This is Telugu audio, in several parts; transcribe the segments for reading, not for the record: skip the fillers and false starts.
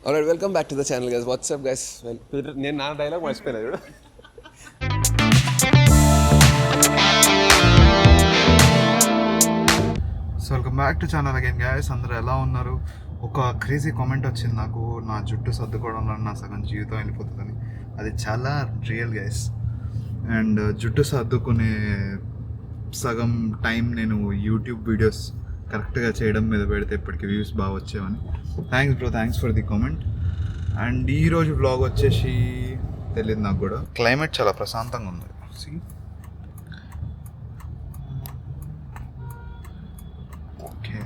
Alright, welcome back to the channel, guys. What's up, guys? నేను నా డైలాగ్ మర్చిపోయినా చూడు. So welcome back to channel again guys. అందరూ ఎలా ఉన్నారు? ఒక క్రేజీ కామెంట్ వచ్చింది నాకు, నా జుట్టు సర్దుకోవడంలో నా సగం జీవితం వెళ్ళిపోతుందని. అది చాలా రియల్ గైస్. అండ్ జుట్టు సర్దుకునే సగం టైం నేను యూట్యూబ్ వీడియోస్ కరెక్ట్గా చేయడం మీద పెడితే ఇప్పటికి వ్యూస్ బాగా వచ్చేవని. Thanks bro, thanks for the comment. And ఈరోజు వ్లాగ్ వచ్చేసి తెలియదు నాకు కూడా. క్లైమేట్ చాలా ప్రశాంతంగా ఉంది. ఓకే,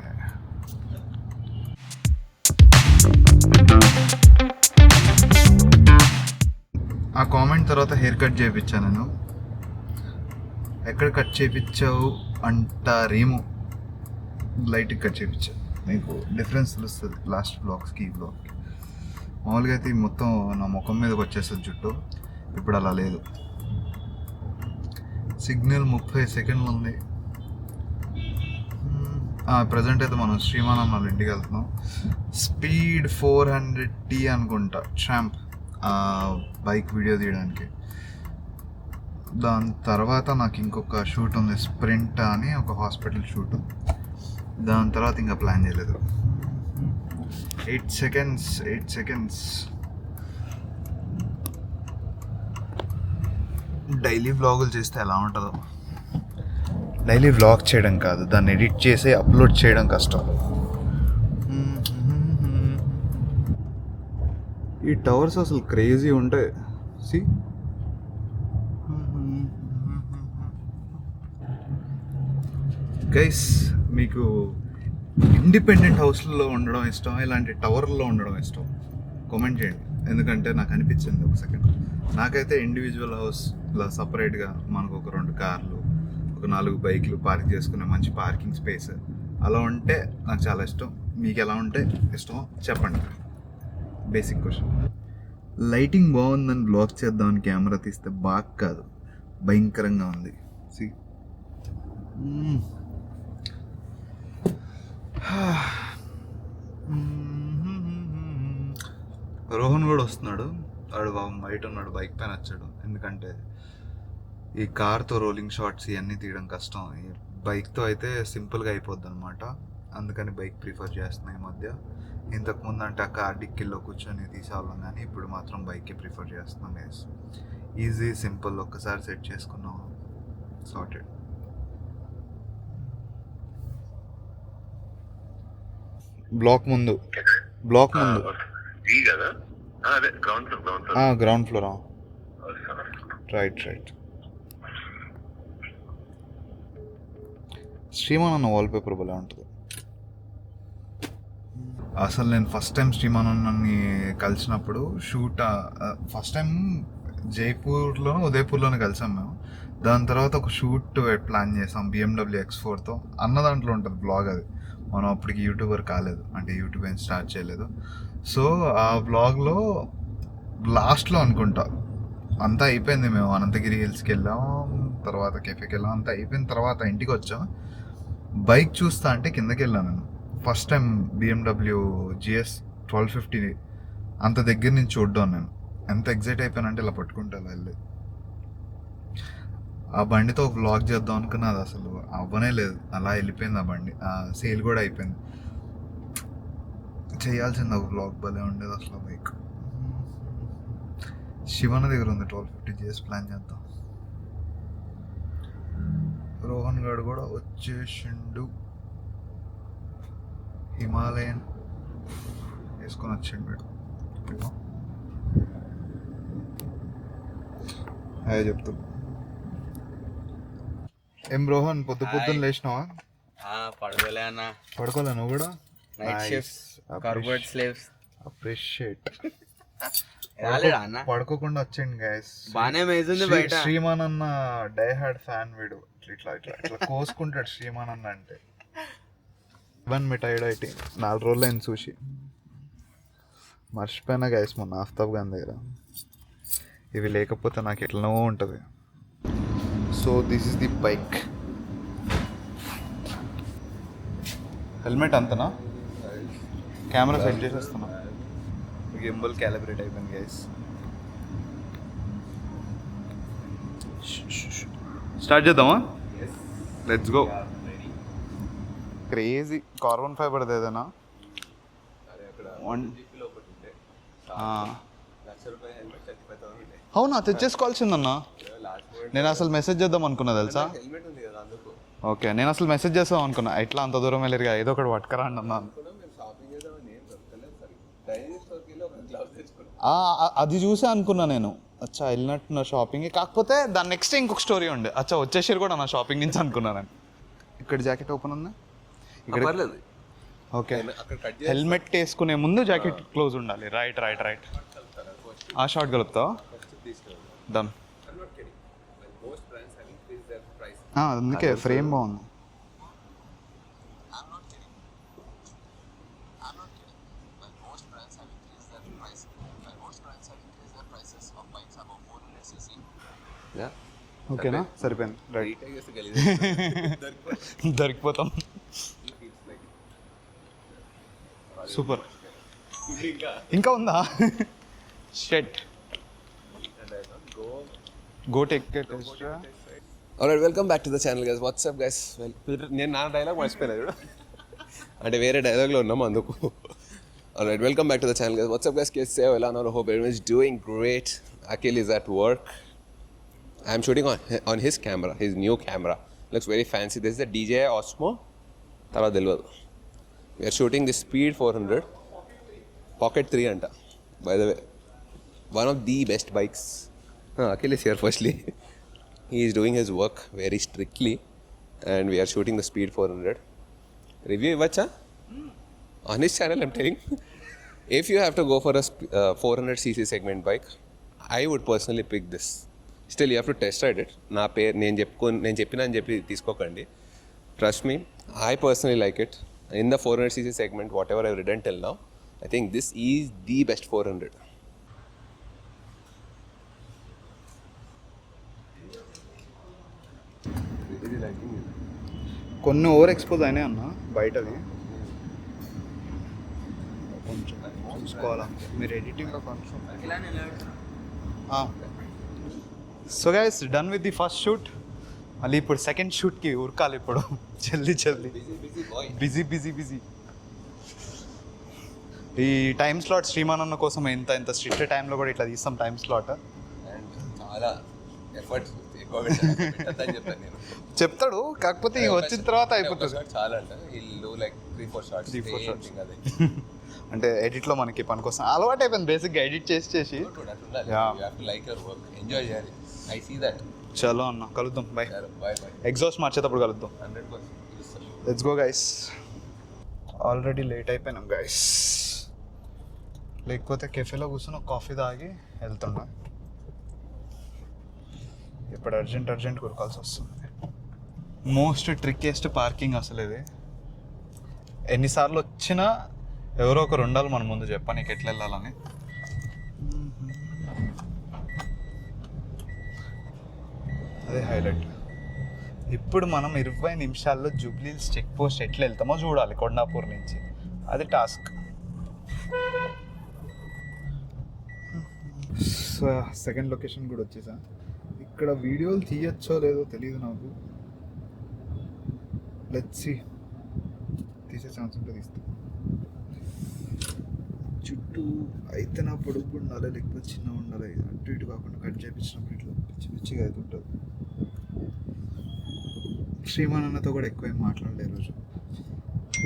ఆ కామెంట్ తర్వాత హెయిర్ కట్ చేయించాను నేను. ఎక్కడ కట్ చేయించావు అంటారేమో, లైట్గా కట్ చేయించా. మీకు డిఫరెన్స్ తెలుస్తుంది లాస్ట్ బ్లాగ్స్కి ఈ బ్లాగ్కి. మామూలుగా అయితే మొత్తం నా ముఖం మీదకి వచ్చేస్తుంది జుట్టు, ఇప్పుడు అలా లేదు. సిగ్నల్ 30 సెకండ్లు ఉంది. ప్రజెంట్ అయితే మనం శ్రీమాన్ వాళ్ళ ఇంటికి వెళ్తున్నాం. స్పీడ్ 400T అనుకుంటా, ట్రాంప్ బైక్ వీడియో తీయడానికి. దాని తర్వాత నాకు ఇంకొక షూట్ ఉంది, స్ప్రింట్ అని ఒక హాస్పిటల్ షూట్. దాని తర్వాత ఇంకా ప్లాన్ చేయలేదు. 8 సెకండ్స్. డైలీ వ్లాగులు చేస్తే ఎలా ఉంటుందో. డైలీ వ్లాగ్ చేయడం కాదు, దాన్ని ఎడిట్ చేసి అప్లోడ్ చేయడం కష్టం. ఈ టవర్స్ అసలు క్రేజీ ఉంటాయి. సి గైస్, మీకు ఇండిపెండెంట్ హౌస్లో ఉండడం ఇష్టం, ఇలాంటి టవర్లో ఉండడం ఇష్టం? కామెంట్ చేయండి. ఎందుకంటే నాకు అనిపించింది ఒక సెకండ్, నాకైతే ఇండివిజువల్ హౌస్ ఇలా సపరేట్గా మనకు ఒక 2 కార్లు, ఒక 4 బైక్లు పార్క్ చేసుకునే మంచి పార్కింగ్ స్పేస్ అలా ఉంటే నాకు చాలా ఇష్టం. మీకు ఎలా ఉంటే ఇష్టమో చెప్పండి. Basic question. లైటింగ్ బాగుందని బ్లాక్ చేద్దామని కెమెరా తీస్తే బాగా కాదు, భయంకరంగా ఉంది. సి రోహన్ కూడా వస్తున్నాడు. వాడు బయట ఉన్నాడు, బైక్ పైన వచ్చాడు. ఎందుకంటే ఈ కార్తో రోలింగ్ షాట్స్ ఇవన్నీ తీయడం కష్టం. ఈ బైక్తో అయితే సింపుల్గా అయిపోద్ది అనమాట. అందుకని బైక్ ప్రిఫర్ చేస్తున్నాయి ఈ మధ్య. ఇంతకుముందు అంటే ఆ కార్ డిక్కీలో కూర్చొని తీసేవాళ్ళం, కానీ ఇప్పుడు మాత్రం బైకే ప్రిఫర్ చేస్తున్నాం గైస్. ఈజీ, సింపుల్, ఒక్కసారి సెట్ చేసుకున్నాం, సార్టెడ్. బ్లాక్ ముందు గ్రౌండ్ ఫ్లోర్. రైట్. శ్రీమాన్ అన్న వాల్పేపర్ భలే ఉంటుంది. అసలు నేను ఫస్ట్ టైం శ్రీమాన్ అన్నని కలిసినప్పుడు ఫస్ట్ టైం జైపూర్లోనూ ఉదయపూర్లోనే కలిసాం మేము. దాని తర్వాత ఒక షూట్ ప్లాన్ చేసాం BMW X4తో. అన్న దాంట్లో ఉంటుంది బ్లాగ్. అది మనం అప్పటికి యూట్యూబర్ కాలేదు, అంటే యూట్యూబ్ ఏం స్టార్ట్ చేయలేదు. సో ఆ బ్లాగ్లో లాస్ట్లో అనుకుంటా అంతా అయిపోయింది. మేము అనంతగిరి హిల్స్కి వెళ్ళాం, తర్వాత కెఫేకి వెళ్ళాం, అంతా అయిపోయిన తర్వాత ఇంటికి వచ్చాం. బైక్ చూస్తా అంటే కిందకి వెళ్ళాను నేను. ఫస్ట్ టైం BMW GS 1250 అంత దగ్గర నుంచి చూడ్డాను నేను. ఎంత ఎగ్జైట్ అయిపోయానంటే ఇలా పట్టుకుంటా అలా వెళ్ళి. ఆ బండితో ఒక వ్లాగ్ చేద్దాం అనుకున్నా, అది అసలు అవ్వనే లేదు. అలా వెళ్ళిపోయింది ఆ బండి. ఆ సేల్ కూడా అయిపోయింది. చేయాల్సింది ఒక వ్లాగ్, భలే ఉండేది అసలు ఆ బైక్. శివన్న దగ్గర ఉంది 1250 GS, ప్లాన్ చేద్దాం. రోహన్ గారు కూడా వచ్చేసిండు, హిమాలయన్ వేసుకొని వచ్చిండు. హాయ్ చెప్తూ. ఏం రోహన్, పొద్దున్న లేచినావా? పడుకోలే అన్న. పడుకోలే నువ్వు కూడా? Night shift, corporate slaves. Appreciate. అన్న పడుకోకుండా వచ్చేయండి గైస్. బానే మేజుంది బయట. శ్రీమాన్ అన్న డై హార్డ్ ఫ్యాన్ వీడు. ఇట్లా కోసుకుంటాడు శ్రీమాన్ అన్న అంటే. ఇవన్ మిఠాయి డైటి 4 రోజులు అయింది చూసి. మర్చిపోయినా గైస్ మొన్న ఆఫ్తాబ్ గాని దగ్గర. ఇవి లేకపోతే నాకు ఎట్లనో ఉంటుంది. So this is the bike. Helmet అంతనా? కెమెరా సెట్ చేసేస్తున్నా. గింబల్ క్యాలిబ్రేట్ అయిపోయింది గైస్. స్టార్ట్ చేద్దామా? Let's go. Crazy carbon fibre ఏదైనా అవునా? తెచ్చేసుకోవాల్సిందన్నా. నేను అసలు మెసేజ్ చేద్దాం అనుకున్నా తెలుసా. ఓకే, నేను అసలు మెసేజ్ చేద్దాం అనుకున్నా. ఎట్లా అంత దూరం వెళ్ళరుగా, ఏదో ఒకటి పట్టుకరా అన్నా. అది చూసే అనుకున్నా నేను. అచ్చా వెళ్ళినట్టున్న షాపింగ్. కాకపోతే దాని నెక్స్ట్ ఇంకొక స్టోరీ ఉండే. అచ్చా వచ్చేసారు కూడా నా షాపింగ్ నుంచి అనుకున్నాను నేను. ఇక్కడ జాకెట్ ఓపెన్ ఉందా? ఇక్కడ ఓకే. హెల్మెట్ వేసుకునే ముందు జాకెట్ క్లోజ్ ఉండాలి. Right right right. ఆ షార్ట్ కలుపుతావా? డన్. అందుకే ఫ్రేమ్ బాగుంది. ఓకేనా? సరిపోయింది. రైట్. దొరికిపోతాం. సూపర్. ఇంకా ఉందా? షెట్. Go take care. Alright, welcome back to the channel guys. What's up guys. నేను నా డైలాగ్ మర్చిపోయినా చూడ, అంటే వేరే డైలాగ్లో ఉన్నాము అందుకు. Alright, welcome back to the channel guys. What's up guys, case save ఎలా ఉన్నారు? Hope everyone is doing great. Akhil is at work. I'm shooting on his camera, his new camera. Looks very fancy. This is the DJI Osmo. Tara Dilwal. We are shooting the Speed 400 Pocket 3 anta. By the way, one of the best bikes. Akhil is here firstly. He is doing his work very strictly and we are shooting the Speed 400. Review ivacha? On his channel I'm telling. If you have to go for a 400cc segment bike, I would personally pick this. Still, you have to test ride it. నా పేరు నేను చెప్పినా అని చెప్పి తీసుకోకండి. Trust me, I personally like it. In the 400cc segment, whatever I've ridden till now, I think this is the best 400. కొన్ని ఓవర్ ఎక్స్పోజ్ అయినాయి అన్న బయటది. కొంచెం చూసుకోవాలా మీరు ఎడిటింగ్లో కొంచెం. So guys, done with the first shoot. మళ్ళీ ఇప్పుడు సెకండ్ షూట్కి ఉరకాలి ఇప్పుడు. జల్దీ బిజీ బిజీ బిజీ. ఈ టైం స్లాట్ శ్రీమానన్న కోసం ఇంత స్ట్రిక్ట్ టైంలో కూడా ఇట్లా తీస్తాం టైం స్లాట్. అండ్ చాలా ఎఫర్ట్స్ చెప్తాడు, కాకపోతే వచ్చిన తర్వాత అయిపోతుంది. చాలా అంటే ఇల్లు లైక్ 3-4 షార్ట్స్. అంటే ఎడిట్లో మనకి పని కోసం అలవాటు అయిపోయింది బేసిక్గా ఎడిట్ చేసి. ఎంజాయ్ చేయాలి. I see that. చలో అన్న, కలుద్దాం. బై. ఎగ్జాస్ట్ మార్చేటప్పుడు కలుద్దాం. Let's go guys. Already late అయిపోయినాం గైస్. లేకపోతే కెఫేలో కూర్చొని కాఫీ తాగి వెళ్తున్నా. ఇప్పుడు అర్జెంట్ కొరకాల్సి వస్తుంది. మోస్ట్ ట్రిక్కియెస్ట్ పార్కింగ్ అసలు ఇది. ఎన్నిసార్లు వచ్చినా ఎవరో ఒకరు ఉండాలి మన ముందు చెప్ప నీకు ఎట్లా వెళ్ళాలని. అదే హైలైట్. ఇప్పుడు మనం 20 నిమిషాల్లో జూబ్లీహిల్స్ చెక్ పోస్ట్ ఎట్లా వెళ్తామో చూడాలి కొండాపూర్ నుంచి. అది టాస్క్. సో సెకండ్ లొకేషన్ కూడా వచ్చేసా. ఇక్కడ వీడియోలు తీయచ్చో లేదో తెలియదు నాకు. Let's see. తీసే ఛాన్స్ ఉంటే తీస్తాం. చుట్టూ అయితే నా పొడుగు ఉండాలి, లేకపోతే చిన్న ఉండాలి. అటు ఇటు కాకుండా కట్ చేయించినప్పుడు ఇట్లా పిచ్చిగా అయితే ఉంటుంది. శ్రీమానన్నతో కూడా ఎక్కువ ఏం మాట్లాడలేదు రోజు.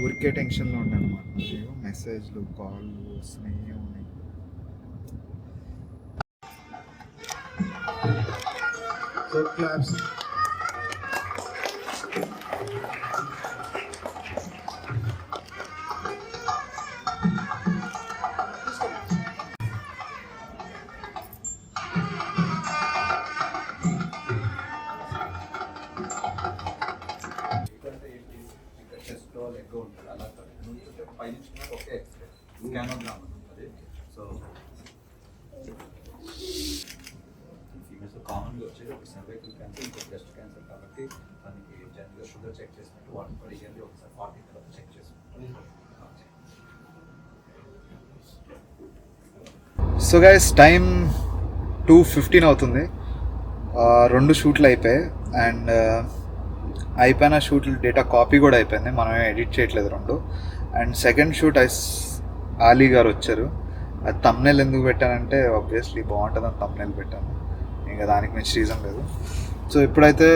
ఊరికే టెన్షన్లో ఉండే అనమాట. ఏమో మెసేజ్లు కాళ్ళు వస్తున్నాయి ఉన్నాయి. కామన్గా వచ్చేది ఒక సర్వైకల్ క్యాన్సర్, ఇంకో బ్రెస్ట్ క్యాన్సర్. కాబట్టి దానికి జనరల్గా షుగర్ చెక్ చేసినట్టు వాటిని కూడా ఇయర్లీ ఒకసారి 40 తర్వాత చెక్ చేసుకుంటాం. సో గైస్ టైం 2:15 అవుతుంది. 2 షూట్లు అయిపోయాయి అండ్ అయిపోయిన షూట్లు డేటా కాపీ కూడా అయిపోయింది, మనం ఎడిట్ చేయట్లేదు 2. అండ్ సెకండ్ షూట్ ఆలీ గారు వచ్చారు. అది తమ్నెల్ ఎందుకు పెట్టానంటే ఆబ్వియస్లీ బాగుంటుందని తమ్నెల్ పెట్టాను, ఇంకా దానికి మంచి రీజన్ లేదు. సో ఇప్పుడైతే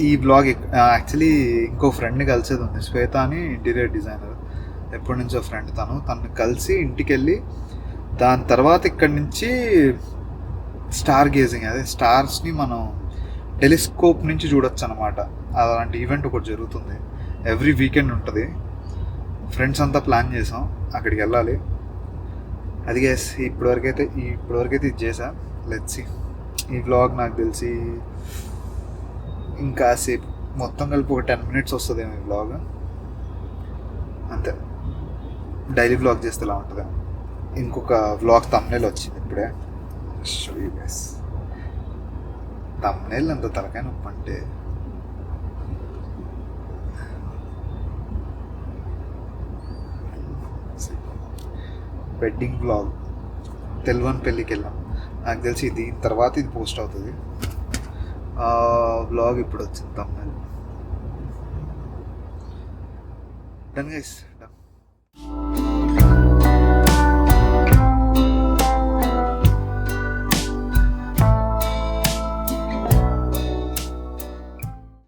ఈ బ్లాగ్ యాక్చువల్లీ ఇంకో ఫ్రెండ్ని కలిసేది ఉంది, శ్వేత అని ఇంటీరియర్ డిజైనర్, ఎప్పటి నుంచో ఫ్రెండ్. తను కలిసి ఇంటికి వెళ్ళి దాని తర్వాత ఇక్కడి నుంచి స్టార్ గేజింగ్, అదే స్టార్స్ని మనం టెలిస్కోప్ నుంచి చూడొచ్చు అనమాట. అలాంటి ఈవెంట్ ఒకటి జరుగుతుంది, ఎవ్రీ వీకెండ్ ఉంటుంది. ఫ్రెండ్స్ అంతా ప్లాన్ చేసాం అక్కడికి వెళ్ళాలి. అది గైస్ ఇప్పటివరకైతే ఇది చేసా. Let's see. ఈ వ్లాగ్ నాకు తెలిసి ఇంకా సేపు మొత్తం కలిపి ఒక 10 minutes వస్తుందేమో ఈ వ్లాగ్, అంతే. డైలీ వ్లాగ్ చేస్తే ఇలా ఉంటుంది. ఇంకొక వ్లాగ్ తమ్నెల్ వచ్చింది ఇప్పుడే, తమ్నెల్ అంత తలకాయ నొప్పి అంటే వెడ్డింగ్ వ్లాగ్. తెల్వన్ పెళ్ళికి వెళ్ళాం, నాకు తెలిసి దీని తర్వాత ఇది పోస్ట్ అవుతుంది. వ్లాగ్ ఇప్పుడు వచ్చింది తమ్నెల్. Done guys.